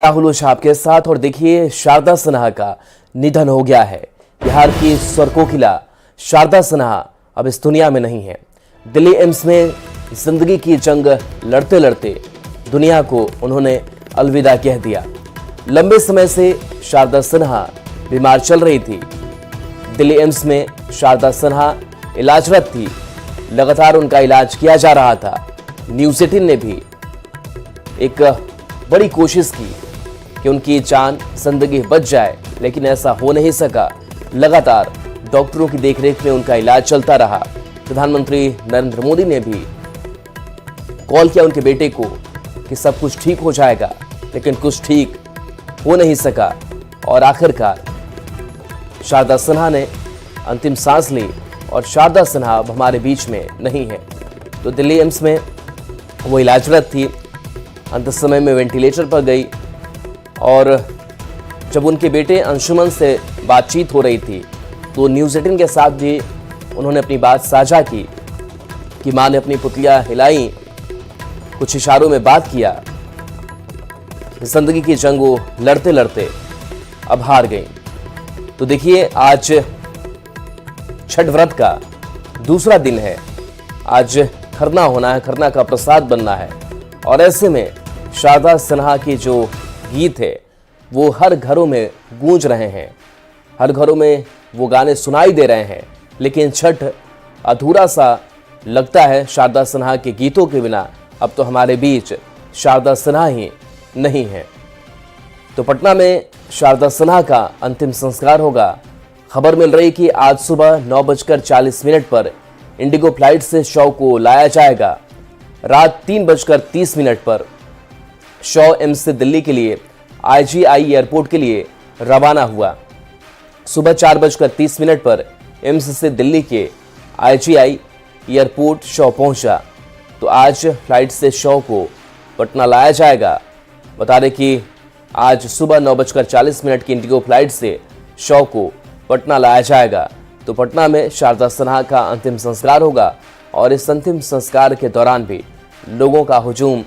राहुल ओझा आपके साथ। और देखिए, शारदा सिन्हा का निधन हो गया है। बिहार की स्वर कोकिला शारदा सिन्हा अब इस दुनिया में नहीं है। दिल्ली एम्स में जिंदगी की जंग लड़ते लड़ते दुनिया को उन्होंने अलविदा कह दिया। लंबे समय से शारदा सिन्हा बीमार चल रही थी। दिल्ली एम्स में शारदा सिन्हा इलाजरत थी। लगातार उनका इलाज किया जा रहा था। न्यूज़ 18 ने भी एक बड़ी कोशिश की कि उनकी जान जिंदगी बच जाए, लेकिन ऐसा हो नहीं सका। लगातार डॉक्टरों की देखरेख में उनका इलाज चलता रहा। प्रधानमंत्री नरेंद्र मोदी ने भी कॉल किया उनके बेटे को कि सब कुछ ठीक हो जाएगा, लेकिन कुछ ठीक हो नहीं सका। और आखिरकार शारदा सिन्हा ने अंतिम सांस ली और शारदा सिन्हा अब हमारे बीच में नहीं है। तो दिल्ली एम्स में वो इलाजरत थी। अंत समय में वेंटिलेटर पर गई और जब उनके बेटे अंशुमन से बातचीत हो रही थी तो न्यूज़ 18 के साथ भी उन्होंने अपनी बात साझा की कि मां ने अपनी पुतलियां हिलाई, कुछ इशारों में बात किया। जिंदगी की जंग वो लड़ते लड़ते अब हार गई। तो देखिए, आज छठ व्रत का दूसरा दिन है। आज खरना होना है, खरना का प्रसाद बनना है। और ऐसे में शारदा सिन्हा की जो गीत है वो हर घरों में गूंज रहे हैं। हर घरों में वो गाने सुनाई दे रहे हैं। लेकिन छठ अधूरा सा लगता है शारदा सिन्हा के गीतों के बिना। अब तो हमारे बीच शारदा सिन्हा ही नहीं है। तो पटना में शारदा सिन्हा का अंतिम संस्कार होगा। खबर मिल रही कि आज सुबह 9:40 पर इंडिगो फ्लाइट से शव को लाया जाएगा। रात 3:30 पर शव एम्स से दिल्ली के लिए IGI एयरपोर्ट के लिए रवाना हुआ। सुबह 4:30 पर एम्स से दिल्ली के IGI एयरपोर्ट शव पहुंचा। तो आज फ्लाइट से शव को पटना लाया जाएगा। बता दें कि आज सुबह 9:40 की इंडिगो फ्लाइट से शव को पटना लाया जाएगा। तो पटना में शारदा सिन्हा का अंतिम संस्कार होगा। और इस अंतिम संस्कार के दौरान भी लोगों का हुजूम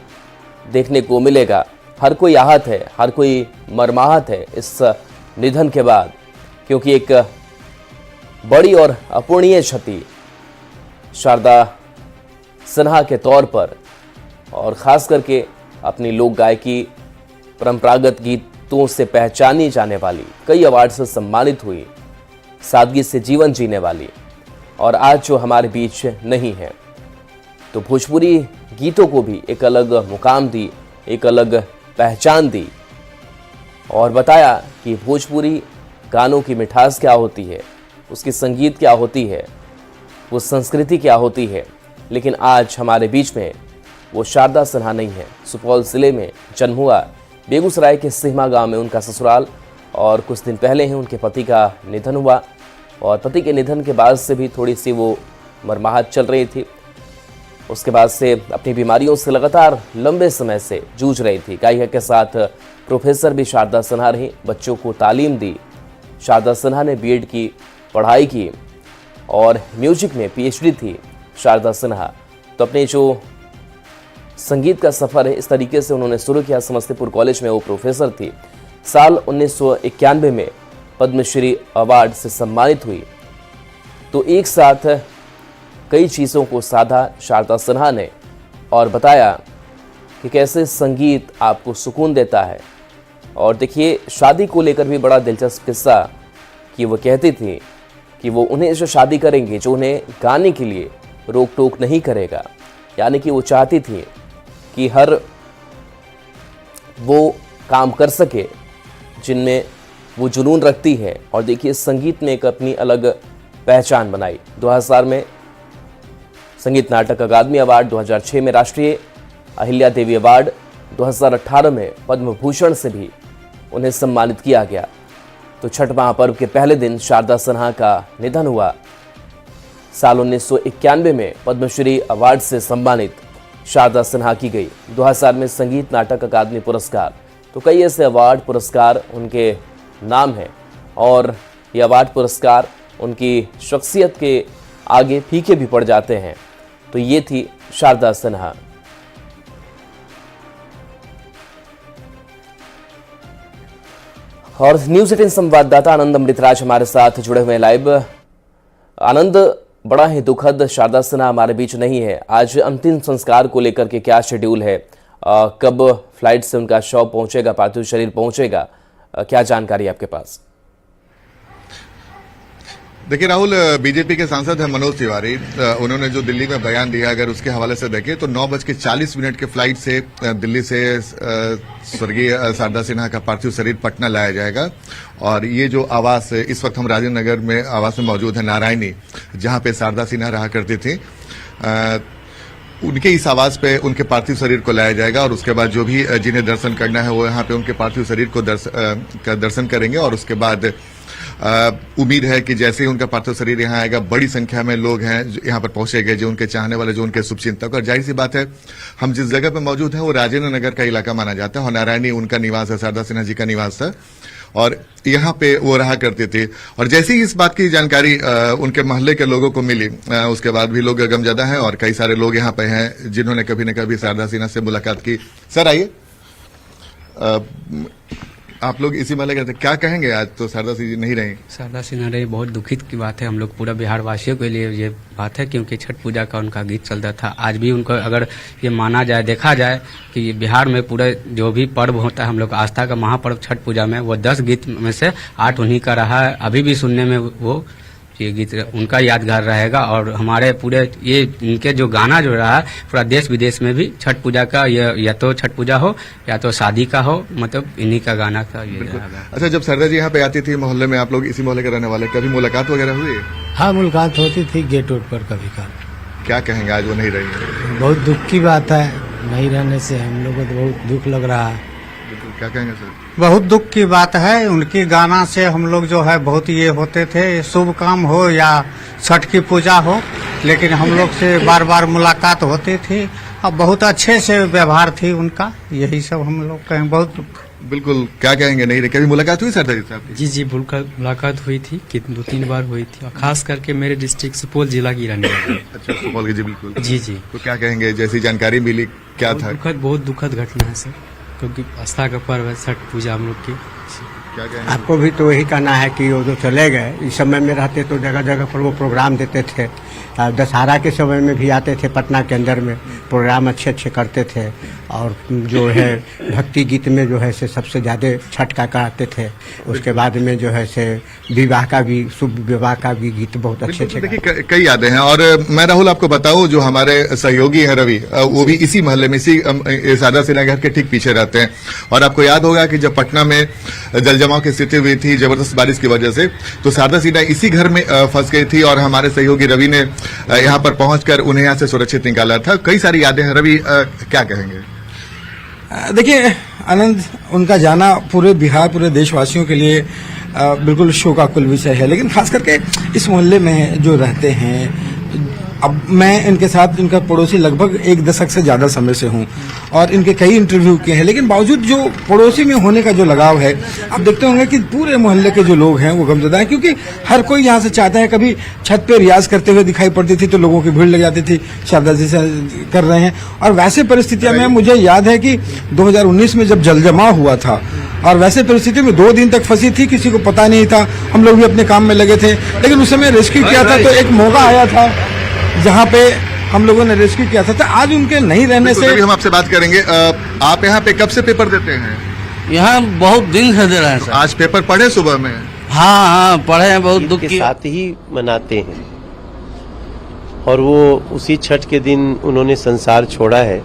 देखने को मिलेगा। हर कोई आहत है, हर कोई मर्माहत है इस निधन के बाद, क्योंकि एक बड़ी और अपूरणीय क्षति शारदा सिन्हा के तौर पर और ख़ास करके अपनी लोक गायकी, परंपरागत गीतों से पहचानी जाने वाली, कई अवार्ड से सम्मानित हुई, सादगी से जीवन जीने वाली, और आज जो हमारे बीच नहीं है। तो भोजपुरी गीतों को भी एक अलग मुकाम दी, एक अलग पहचान दी और बताया कि भोजपुरी गानों की मिठास क्या होती है, उसकी संगीत क्या होती है, वो संस्कृति क्या होती है। लेकिन आज हमारे बीच में वो शारदा सिन्हा नहीं है। सुपौल जिले में जन्म हुआ, बेगूसराय के सिहमा गांव में उनका ससुराल, और कुछ दिन पहले ही उनके पति का निधन हुआ। और पति के निधन के बाद से भी थोड़ी सी वो मरमाहत चल रही थी। उसके बाद से अपनी बीमारियों से लगातार लंबे समय से जूझ रही थी। गायिका के साथ प्रोफेसर भी शारदा सिन्हा रही, बच्चों को तालीम दी। शारदा सिन्हा ने BEd की पढ़ाई की और म्यूजिक में PhD थी शारदा सिन्हा। तो अपने जो संगीत का सफ़र है इस तरीके से उन्होंने शुरू किया। समस्तीपुर कॉलेज में वो प्रोफेसर थी। साल 1991 में पद्मश्री अवार्ड से सम्मानित हुई। तो एक साथ कई चीज़ों को साधा शारदा सिन्हा ने और बताया कि कैसे संगीत आपको सुकून देता है। और देखिए, शादी को लेकर भी बड़ा दिलचस्प किस्सा कि वो कहती थी कि वो उन्हें जो शादी करेंगे जो उन्हें गाने के लिए रोक टोक नहीं करेगा। यानी कि वो चाहती थी कि हर वो काम कर सके जिनमें वो जुनून रखती है। और देखिए, संगीत ने एक अपनी अलग पहचान बनाई। 2000 में संगीत नाटक अकादमी अवार्ड, 2006 में राष्ट्रीय अहिल्या देवी अवार्ड, 2018 में पद्म भूषण से भी उन्हें सम्मानित किया गया। तो छठ महापर्व के पहले दिन शारदा सिन्हा का निधन हुआ। साल 1991 में पद्मश्री अवार्ड से सम्मानित शारदा सिन्हा की गई। 2000 में संगीत नाटक अकादमी पुरस्कार। तो कई ऐसे अवार्ड पुरस्कार उनके नाम हैं और ये अवार्ड पुरस्कार उनकी शख्सियत के आगे फीके भी पड़ जाते हैं। तो ये थी शारदा सिन्हा। और न्यूज 18 संवाददाता आनंद अमृतराज हमारे साथ जुड़े हुए हैं लाइव। आनंद, बड़ा ही दुखद, शारदा सिन्हा हमारे बीच नहीं है। आज अंतिम संस्कार को लेकर के क्या शेड्यूल है? कब फ्लाइट से उनका शव पहुंचेगा, पार्थिव शरीर पहुंचेगा? क्या जानकारी आपके पास? देखिए राहुल, बीजेपी के सांसद हैं मनोज तिवारी, उन्होंने जो दिल्ली में बयान दिया, अगर उसके हवाले से देखें तो 9:40 के फ्लाइट से दिल्ली से स्वर्गीय शारदा सिन्हा का पार्थिव शरीर पटना लाया जाएगा। और ये जो आवास, इस वक्त हम राजेंद्र नगर में आवास में मौजूद है, नारायणी, जहां पे शारदा सिन्हा रहा करती थी, उनके इस आवास पे उनके पार्थिव शरीर को लाया जाएगा। और उसके बाद जो भी जिन्हें दर्शन करना है वो यहाँ पे उनके पार्थिव शरीर को दर्शन करेंगे। और उसके बाद उम्मीद है कि जैसे ही उनका पार्थिव शरीर यहाँ आएगा, बड़ी संख्या में लोग हैं जो यहाँ पर पहुंचेंगे, जो उनके चाहने वाले, जो उनके शुभचिंतक। और जाहिर सी बात है, हम जिस जगह पे मौजूद हैं वो राजेंद्र नगर का इलाका माना जाता है और नारायणी उनका निवास है, शारदा सिन्हा जी का निवास था और यहाँ पे वो रहा करते थे। और जैसे ही इस बात की जानकारी उनके मोहल्ले के लोगों को मिली, उसके बाद भी लोग गमजदा हैं और कई सारे लोग यहाँ पे हैं जिन्होंने कभी न कभी शारदा सिन्हा से मुलाकात की। सर आइए, आप लोग इसी मामले कहते, क्या कहेंगे? आज तो शारदा सिन्हा जी नहीं रही। शारदा सिन्हा रही, बहुत दुखित की बात है। हम लोग पूरा बिहार वासियों के लिए ये बात है, क्योंकि छठ पूजा का उनका गीत चलता था। आज भी उनको अगर ये माना जाए, देखा जाए कि बिहार में पूरे जो भी पर्व होता है, हम लोग आस्था का महापर्व छठ पूजा में, वो 10 गीत में से 8 उन्हीं का रहा है। अभी भी सुनने में वो ये गीत उनका यादगार रहेगा। और हमारे पूरे ये इनके जो गाना जो रहा है पूरा देश विदेश में भी छठ पूजा का, या तो छठ पूजा हो या तो शादी का हो, मतलब इन्हीं का गाना था ये रहेगा। अच्छा, जब शारदा जी यहाँ पे आती थी मोहल्ले में, आप लोग इसी मोहल्ले के रहने वाले, कभी मुलाकात वगैरह हुई? हाँ, मुलाकात होती थी गेट वेट पर कभी का। क्या कहेंगे, आज वो नहीं रही? बहुत दुख की बात है, नहीं रहने से हम लोगों को तो बहुत दुख लग रहा है। क्या कहेंगे सर? बहुत दुख की बात है। उनकी गाना से हम लोग जो है बहुत ये होते थे, शुभ काम हो या छठ की पूजा हो, लेकिन हम लोग से बार बार मुलाकात होती थी और बहुत अच्छे से व्यवहार थी उनका। यही सब हम लोग कहें, बहुत बिल्कुल। क्या कहेंगे, नहीं रही? कभी मुलाकात हुई शारदा जी साहब? जी, मुलाकात हुई थी, 2-3 बार हुई थी, और खास करके मेरे डिस्ट्रिक्ट सुपौल जिला की रहने वाली। अच्छा, सुपौल की, जी बिल्कुल। जी। तो क्या कहेंगे, जैसी जानकारी मिली क्या था? बहुत दुखद घटना है सर, क्योंकि आस्था का पर्व है छठ पूजा हम लोग की। क्या कहेंगे? आपको भी तो वही कहना है कि वो जो चले गए, इस समय में रहते तो जगह जगह पर वो प्रोग्राम देते थे। दशहरा के समय में भी आते थे, पटना के अंदर में प्रोग्राम अच्छे अच्छे करते थे। और जो है भक्ति गीत में जो है से सबसे ज़्यादा छठ का कराते थे। उसके बाद में जो है से विवाह का भी, शुभ विवाह का भी गीत बहुत अच्छे अच्छे। देखिए, कई यादें हैं। और मैं राहुल आपको बताऊं, जो हमारे सहयोगी हैं रवि, वो भी इसी मोहल्ले में, इसी शारदा सिन्हा घर के ठीक पीछे रहते हैं। और आपको याद होगा कि जब पटना में जलजमाव की स्थिति हुई थी जबरदस्त बारिश की वजह से, तो शारदा सिन्हा इसी घर में फंस गई थी और हमारे सहयोगी रवि ने यहाँ पर पहुंचकर उन्हें यहाँ से सुरक्षित निकाला था। कई सारी यादें हैं। रवि, क्या कहेंगे? देखिए आनंद, उनका जाना पूरे बिहार, पूरे देशवासियों के लिए बिल्कुल शोकाकुल विषय है। लेकिन खास करके इस मोहल्ले में जो रहते हैं, अब मैं इनके साथ, इनका पड़ोसी लगभग 1 दशक से ज्यादा समय से हूं और इनके कई इंटरव्यू किए हैं। लेकिन बावजूद जो पड़ोसी में होने का जो लगाव है, आप देखते होंगे कि पूरे मोहल्ले के जो लोग हैं वो गमजदा हैं, क्योंकि हर कोई यहाँ से चाहता है। कभी छत पे रियाज करते हुए दिखाई पड़ती थी तो लोगों की भीड़ लग जाती थी, शारदा जी से कर रहे हैं। और वैसे परिस्थितियों में मुझे याद है कि 2019 में जब जलजमाव हुआ था और वैसे परिस्थिति में 2 दिन तक फंसी थी, किसी को पता नहीं था, हम लोग भी अपने काम में लगे थे। लेकिन उस समय रेस्क्यू किया था, तो एक मौका आया था जहाँ पे हम लोगों ने रेस्क्यू किया था। तो आज उनके नहीं रहने से हम आपसे बात करेंगे। आप यहाँ पे कब से पेपर देते हैं? यहाँ बहुत दिन से दे रहे हैं सर। आज पेपर पढ़े सुबह में? हाँ, पढ़े हैं। बहुत दुख के साथ ही मनाते हैं और वो उसी छठ के दिन उन्होंने संसार छोड़ा है।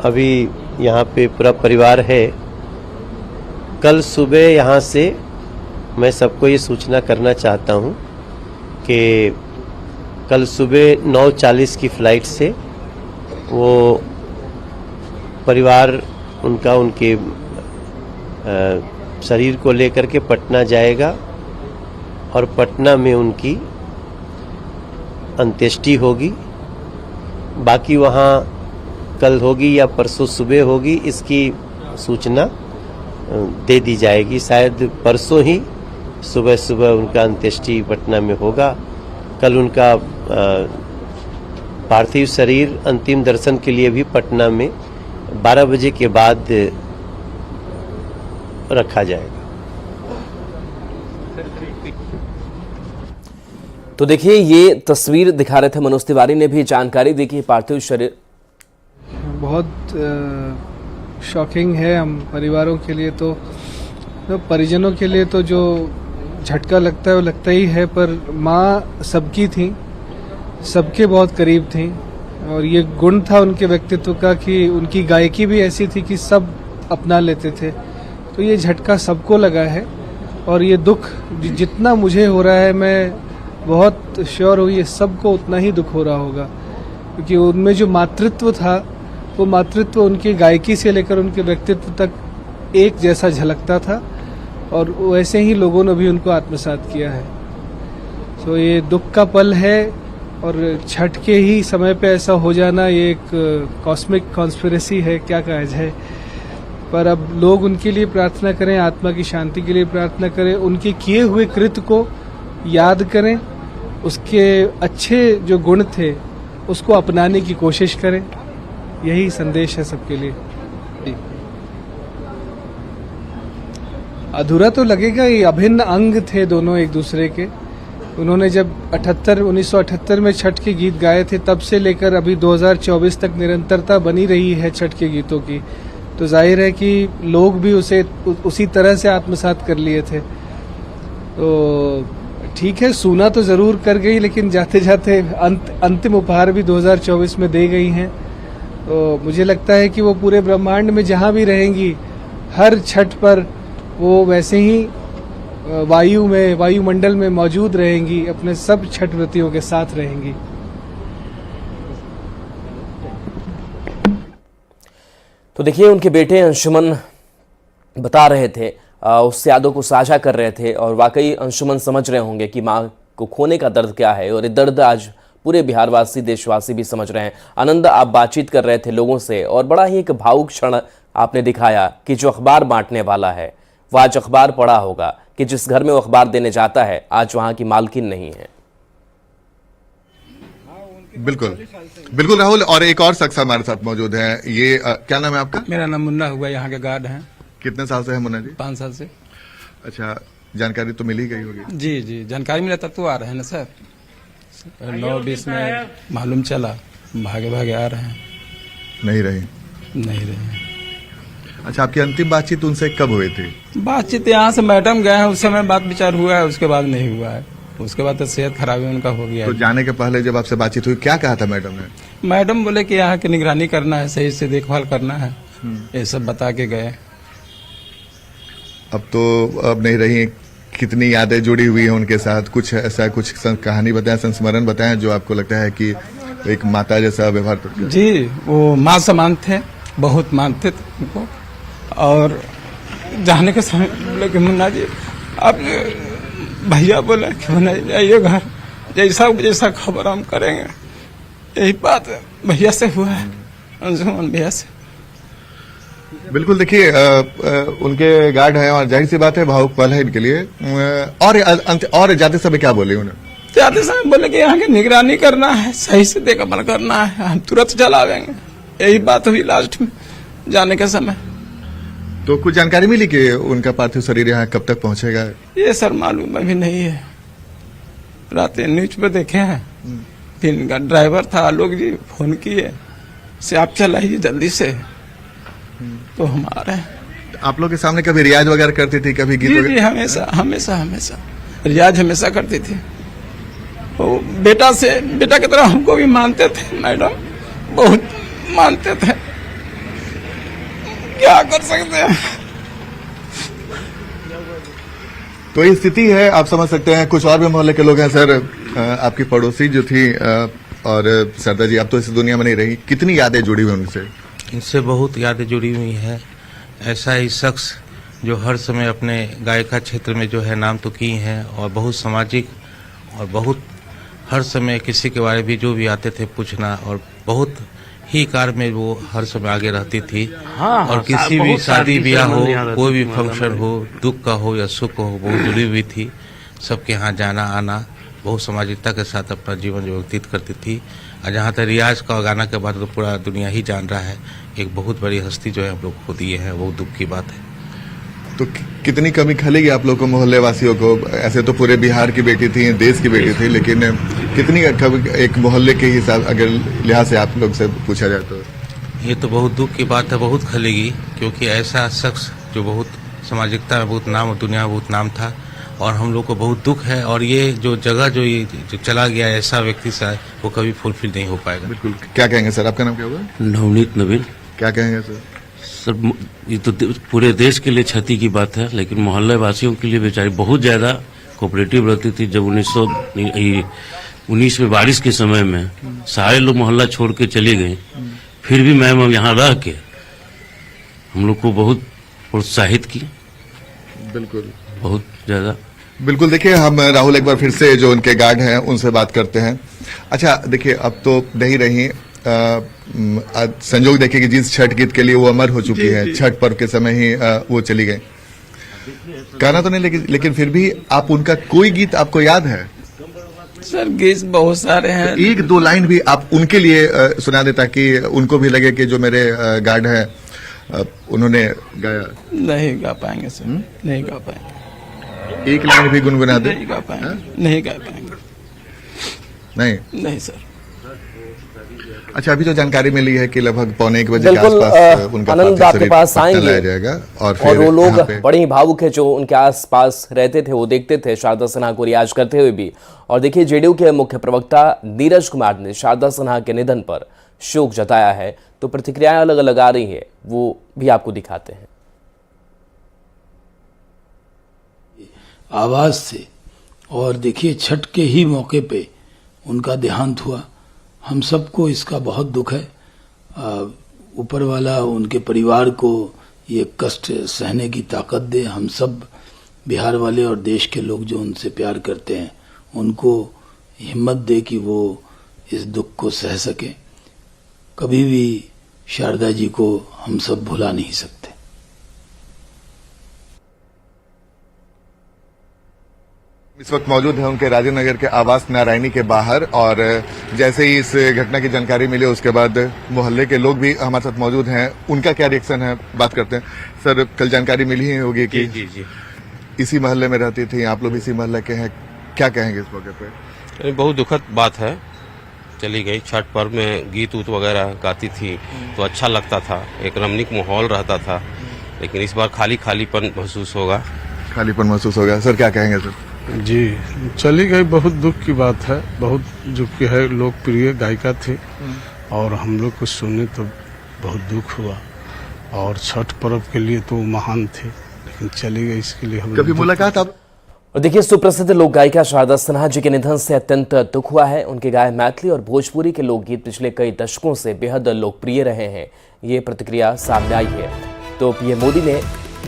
अभी यहाँ पे पूरा परिवार है। कल सुबह यहाँ से मैं सबको ये सूचना करना चाहता हूँ कि कल सुबह 9:40 की फ्लाइट से वो परिवार उनका, उनके शरीर को लेकर के पटना जाएगा और पटना में उनकी अंत्येष्टि होगी। बाकी वहाँ कल होगी या परसों सुबह होगी, इसकी सूचना दे दी जाएगी। शायद परसों ही सुबह सुबह उनका अंत्येष्टि पटना में होगा। कल उनका पार्थिव शरीर अंतिम दर्शन के लिए भी पटना में 12 बजे के बाद रखा जाएगा। तो देखिए, ये तस्वीर दिखा रहे थे मनोज तिवारी ने भी जानकारी दी कि पार्थिव शरीर बहुत शॉकिंग है हम परिवारों के लिए, तो परिजनों के लिए तो जो झटका लगता है वो लगता ही है, पर माँ सबकी थी, सबके बहुत करीब थी और ये गुण था उनके व्यक्तित्व का कि उनकी गायकी भी ऐसी थी कि सब अपना लेते थे। तो ये झटका सबको लगा है और ये दुख जितना मुझे हो रहा है, मैं बहुत श्योर हूँ ये सबको उतना ही दुख हो रहा होगा, क्योंकि उनमें जो मातृत्व था वो मातृत्व उनकी गायकी से लेकर उनके व्यक्तित्व तक एक जैसा झलकता था और वैसे ही लोगों ने भी उनको आत्मसात किया है। तो ये दुख का पल है और छठ के ही समय पे ऐसा हो जाना ये एक कॉस्मिक कॉन्स्पिरेसी है, क्या कहा जाए। पर अब लोग उनके लिए प्रार्थना करें, आत्मा की शांति के लिए प्रार्थना करें, उनके किए हुए कृत्य को याद करें, उसके अच्छे जो गुण थे उसको अपनाने की कोशिश करें। यही संदेश है सबके लिए। अधूरा तो लगेगा, ये अभिन्न अंग थे दोनों एक दूसरे के। उन्होंने जब 1978 में छठ के गीत गाए थे, तब से लेकर अभी 2024 तक निरंतरता बनी रही है छठ के गीतों की। तो जाहिर है कि लोग भी उसे उसी तरह से आत्मसात कर लिए थे। तो ठीक है, सुना तो जरूर कर गई, लेकिन जाते जाते अंतिम उपहार भी 2024 में दे गई हैं। तो मुझे लगता है कि वो पूरे ब्रह्मांड में जहां भी रहेंगी, हर छठ पर वो वैसे ही वायुमंडल में मौजूद रहेंगी, अपने सब छठ व्रतियों के साथ रहेंगी। तो देखिए, उनके बेटे अंशुमन बता रहे थे, उस यादों को साझा कर रहे थे और वाकई अंशुमन समझ रहे होंगे कि माँ को खोने का दर्द क्या है और ये दर्द आज पूरे बिहारवासी, देशवासी भी समझ रहे हैं। आनंद, आप बातचीत कर रहे थे लोगों से और बड़ा ही एक भावुक क्षण आपने दिखाया कि जो अखबार बांटने वाला है वो आज अखबार पढ़ा होगा कि जिस घर में वो अखबार देने जाता है आज वहां की मालकिन नहीं है। बिल्कुल बिल्कुल राहुल, और एक और शख्स हमारे साथ मौजूद है। ये क्या नाम है आपका? मेरा नाम मुन्ना हुआ, यहाँ के गार्ड हैं। कितने साल से है मुन्ना जी? 5 साल से। अच्छा, जानकारी तो मिल ही गई होगी। जी जी, जानकारी मिला तब तो आ रहे हैं ना सर। 9:20 में मालूम चला, भागे भागे आ रहे हैं। नहीं रही? नहीं रहे। अच्छा, आपकी अंतिम बातचीत उनसे कब हुई थी? बातचीत यहाँ से मैडम गए हैं, उस समय बात विचार हुआ है, उसके बाद नहीं हुआ है। उसके बाद तो सेहत खराबी उनका हो गया। तो जाने के पहले जब आपसे बातचीत हुई, क्या कहा था मैडम ने? मैडम बोले कि यहाँ की निगरानी करना है, सही से देखभाल करना है, ये सब बता के गए। अब तो अब नहीं रही। कितनी यादें जुड़ी हुई हैं उनके साथ? कुछ ऐसा, कुछ कहानी बताएं, संस्मरण बताएं जो आपको लगता है कि एक माता जैसा व्यवहार करते? जी, वो माँ समान थे, बहुत मानते थे उनको। और जाने के समय बोले कि मुन्ना जी, आप भैया बोले कि मुन्ना जी आइए घर, जैसा जैसा खबर हम करेंगे। यही बात भैया से हुआ है, अंशुमन भैया से। बिल्कुल, देखिए उनके गार्ड हैं और जाहिर सी बात है भावुक पल है इनके लिए। और जाते समय क्या बोले उन्हें? जाते समय बोले कि यहाँ की निगरानी करना है, सही से देखभाल करना है, हम तुरंत चलावेंगे। यही बात हुई लास्ट में जाने के समय। तो कुछ जानकारी मिली कि उनका पार्थिव शरीर यहाँ कब तक पहुंचेगा? ये सर मालूम अभी नहीं है। रात न्यूज पे देखे हैं, फिर इनका ड्राइवर था आलोक जी, फोन किए से आप चलाइए जल्दी से, तो हम आ रहे हैं। आप लोग के सामने कभी रियाज वगैरह करती थी? कभी गीत? जी, हमेशा हमेशा हमेशा रियाज हमेशा करती थी। वो बेटा की तरह हमको भी मानते थे मैडम, बहुत मानते थे। क्या कर सकते हैं? तो ये स्थिति है, आप समझ सकते हैं। कुछ और भी मोहल्ले के लोग हैं। सर, आपकी पड़ोसी जो थी और सरदार जी, आप तो इस दुनिया में नहीं रही, कितनी यादें जुड़ी हुई उनसे? इनसे बहुत यादें जुड़ी हुई हैं। ऐसा ही शख्स जो हर समय अपने गायिका क्षेत्र में जो है नाम तो की हैं और बहुत सामाजिक और बहुत हर समय किसी के बारे में जो भी आते थे पूछना, और बहुत ही कार्य में वो हर समय आगे रहती थी। और किसी भी शादी ब्याह हो, कोई भी फंक्शन हो, दुख का हो या सुख हो, बहुत जुड़ी हुई थी। सबके यहाँ जाना आना, बहुत सामाजिकता के साथ अपना जीवन जो व्यतीत करती थी। और जहाँ तक रियाज का गाना के बाद तो पूरा दुनिया ही जान रहा है। एक बहुत बड़ी हस्ती जो है हम लोग को दिए हैं, बहुत दुख की बात है। तो कितनी कमी खलेगी आप लोग को, मोहल्ले वासियों को? ऐसे तो पूरे बिहार की बेटी थी, देश की बेटी थी, लेकिन कितनी एक मोहल्ले के हिसाब अगर लिहाज से आप लोग से पूछा जाए तो? ये तो बहुत दुख की बात है, बहुत खलेगी, क्योंकि ऐसा शख्स जो बहुत सामाजिकता में बहुत नाम और दुनिया में बहुत नाम था, और हम लोग को बहुत दुख है। और ये जो जगह जो चला गया ऐसा व्यक्ति सा, वो कभी फुलफिल नहीं हो पाएगा। बिल्कुल। क्या कहेंगे सर, आपका नाम क्या होगा? नवनीत नवीन। क्या कहेंगे सर? सर ये तो पूरे देश के लिए क्षति की बात है, लेकिन मोहल्ले वासियों के लिए बेचारी बहुत ज्यादा कोऑपरेटिव रहती थी। जब 1919 में बारिश के समय में सारे लोग मोहल्ला छोड़ के चले गए, फिर भी मैम यहाँ रह के हम लोग को बहुत प्रोत्साहित की। बिल्कुल, बहुत ज्यादा। बिल्कुल। देखिए, हम राहुल एक बार फिर से जो उनके गार्ड हैं उनसे बात करते हैं। अच्छा, देखिए अब तो नहीं रही, संजोग देखिए कि जिस छठ गीत के लिए वो अमर हो चुकी है, छठ पर्व के समय ही वो चली गई। गाना तो नहीं, लेकिन फिर भी आप उनका कोई गीत आपको याद है? सर गीत बहुत सारे हैं। तो एक दो लाइन भी आप उनके लिए सुना दे, ताकि उनको भी लगे कि जो मेरे गार्ड है उन्होंने गाया। नहीं गा पाएंगे सर, नहीं गा पाएंगे। एक लाइन भी गुनगुना दे। नहीं गा पाएंगे, नहीं गा पाएंगे। नहीं सर। अच्छा, अभी जो जानकारी मिली है कि लगभग 1:45 बजे के बिल्कुल आसपास उनका आनंद आपके पास आएंगे लाया जाएगा, और वो लोग बड़े ही भावुक है जो उनके आसपास रहते थे, वो देखते थे शारदा सिन्हा को रियाज करते हुए भी। और देखिए, जेडीयू के मुख्य प्रवक्ता नीरज कुमार ने शारदा सिन्हा के निधन पर शोक जताया है, तो प्रतिक्रियाएं अलग अलग आ रही है, वो भी आपको दिखाते हैं। आवाज से, और देखिए छठ के ही मौके पे उनका देहांत हुआ। हम सबको इसका बहुत दुख है। ऊपर वाला उनके परिवार को ये कष्ट सहने की ताकत दे। हम सब बिहार वाले और देश के लोग जो उनसे प्यार करते हैं उनको हिम्मत दे कि वो इस दुख को सह सके। कभी भी शारदा जी को हम सब भुला नहीं सकते। इस वक्त मौजूद है उनके राजेंद्र नगर के आवास नारायणी के बाहर, और जैसे ही इस घटना की जानकारी मिली उसके बाद मोहल्ले के लोग भी हमारे साथ मौजूद हैं। उनका क्या रिएक्शन है, बात करते हैं। सर, कल जानकारी मिली ही होगी कि जी इसी मोहल्ले में रहती थी, आप लोग इसी मोहल्ले के हैं, क्या कहेंगे इस मौके पे? बहुत दुखद बात है, चली गई। छठ पर्व में गीत उत वगैरह गाती थी तो अच्छा लगता था, एक रमणीक माहौल रहता था, लेकिन इस बार खालीपन महसूस होगा। खालीपन महसूस होगा। सर, क्या कहेंगे सर? जी, चली गई, बहुत दुख की बात है। बहुत जो कि है लोकप्रिय गायिका थी, और हम लोग को सुनने तो बहुत दुख हुआ। और छठ पर्व के लिए तो महान थे, लेकिन चली गई, इसके लिए हम कभी मुलाकात आप? और देखिए, सुप्रसिद्ध लोक गायिका शारदा सिन्हा जी के निधन से अत्यंत दुख हुआ है। उनके गाए मैथिली और भोजपुरी के लोकगीत पिछले कई दशकों से बेहद लोकप्रिय रहे हैं, ये प्रतिक्रिया सामने आई है। तो पीएम मोदी ने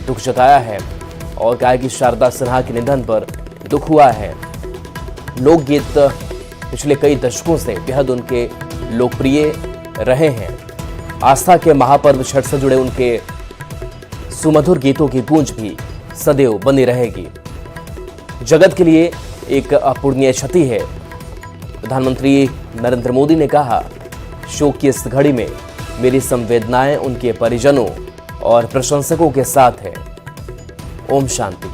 दुख जताया है और कहा कि शारदा सिन्हा के निधन पर दुख हुआ है। लोकगीत पिछले कई दशकों से बेहद उनके लोकप्रिय रहे हैं। आस्था के महापर्व छठ से जुड़े उनके सुमधुर गीतों की गूंज भी सदैव बनी रहेगी। जगत के लिए एक अपूरणीय क्षति है। प्रधानमंत्री नरेंद्र मोदी ने कहा, शोक की इस घड़ी में मेरी संवेदनाएं उनके परिजनों और प्रशंसकों के साथ है। ओम शांति।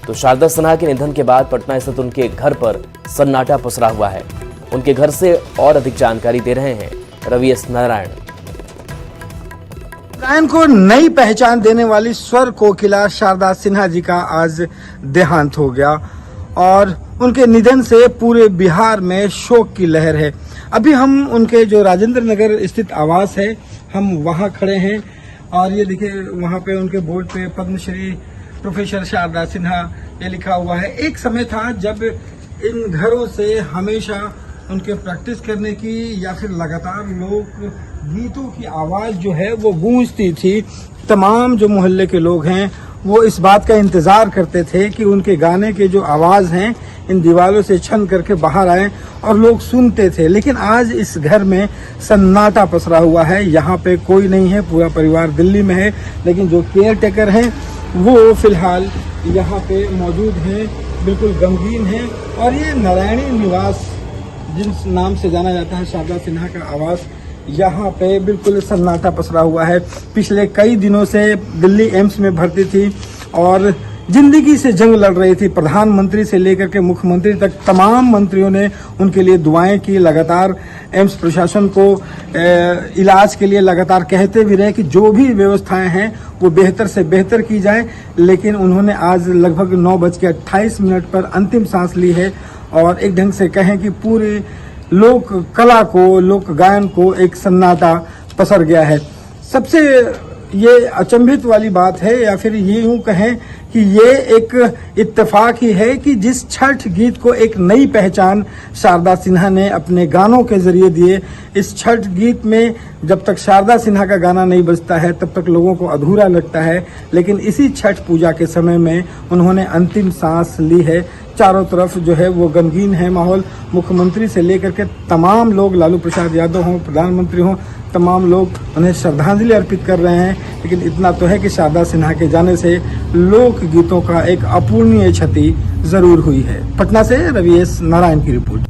तो शारदा सिन्हा के निधन के बाद पटना स्थित उनके घर पर सन्नाटा पसरा हुआ है। उनके घर से और अधिक जानकारी दे रहे हैं रवि एस नारायण। गायन को नई पहचान देने वाली स्वर कोकिला शारदा सिन्हा जी का आज देहांत हो गया, और उनके निधन से पूरे बिहार में शोक की लहर है। अभी हम उनके जो राजेंद्र नगर स्थित आवास है, हम वहां खड़े हैं, और ये देखिए वहां पे उनके बोर्ड पे पद्मश्री प्रोफेसर शारदा सिन्हा ये लिखा हुआ है। एक समय था जब इन घरों से हमेशा उनके प्रैक्टिस करने की या फिर लगातार लोक गीतों की आवाज जो है वो गूंजती थी। तमाम जो मोहल्ले के लोग हैं वो इस बात का इंतजार करते थे कि उनके गाने के जो आवाज हैं इन दीवारों से छन करके बाहर आए और लोग सुनते थे। लेकिन आज इस घर में सन्नाटा पसरा हुआ है। यहाँ पे कोई नहीं है, पूरा परिवार दिल्ली में है, लेकिन जो केयर टेकर हैं वो फिलहाल यहाँ पे मौजूद हैं, बिल्कुल गमगीन हैं। और ये नारायणी निवास जिस नाम से जाना जाता है शारदा सिन्हा का आवास, यहाँ पे बिल्कुल सन्नाटा पसरा हुआ है। पिछले कई दिनों से दिल्ली एम्स में भर्ती थी और जिंदगी से जंग लड़ रही थी। प्रधानमंत्री से लेकर के मुख्यमंत्री तक तमाम मंत्रियों ने उनके लिए दुआएं की। लगातार एम्स प्रशासन को इलाज के लिए लगातार कहते भी रहे कि जो भी व्यवस्थाएं हैं वो बेहतर से बेहतर की जाए, लेकिन उन्होंने आज लगभग 9:28 पर अंतिम सांस ली है और एक ढंग से कहें कि पूरे लोक कला को, लोक गायन को एक सन्नाटा पसर गया है। सबसे ये अचंभित वाली बात है या फिर ये यूं कहें कि ये एक इत्तेफाक ही है कि जिस छठ गीत को एक नई पहचान शारदा सिन्हा ने अपने गानों के जरिए दिए, इस छठ गीत में जब तक शारदा सिन्हा का गाना नहीं बजता है तब तक लोगों को अधूरा लगता है, लेकिन इसी छठ पूजा के समय में उन्होंने अंतिम सांस ली है। चारों तरफ जो है वो गमगीन है माहौल। मुख्यमंत्री से लेकर के तमाम लोग, लालू प्रसाद यादव हों, प्रधानमंत्री हों, तमाम लोग उन्हें श्रद्धांजलि अर्पित कर रहे हैं। लेकिन इतना तो है कि शारदा सिन्हा के जाने से लोक गीतों का एक अपूर्णीय क्षति जरूर हुई है। पटना से रवि एस नारायण की रिपोर्ट।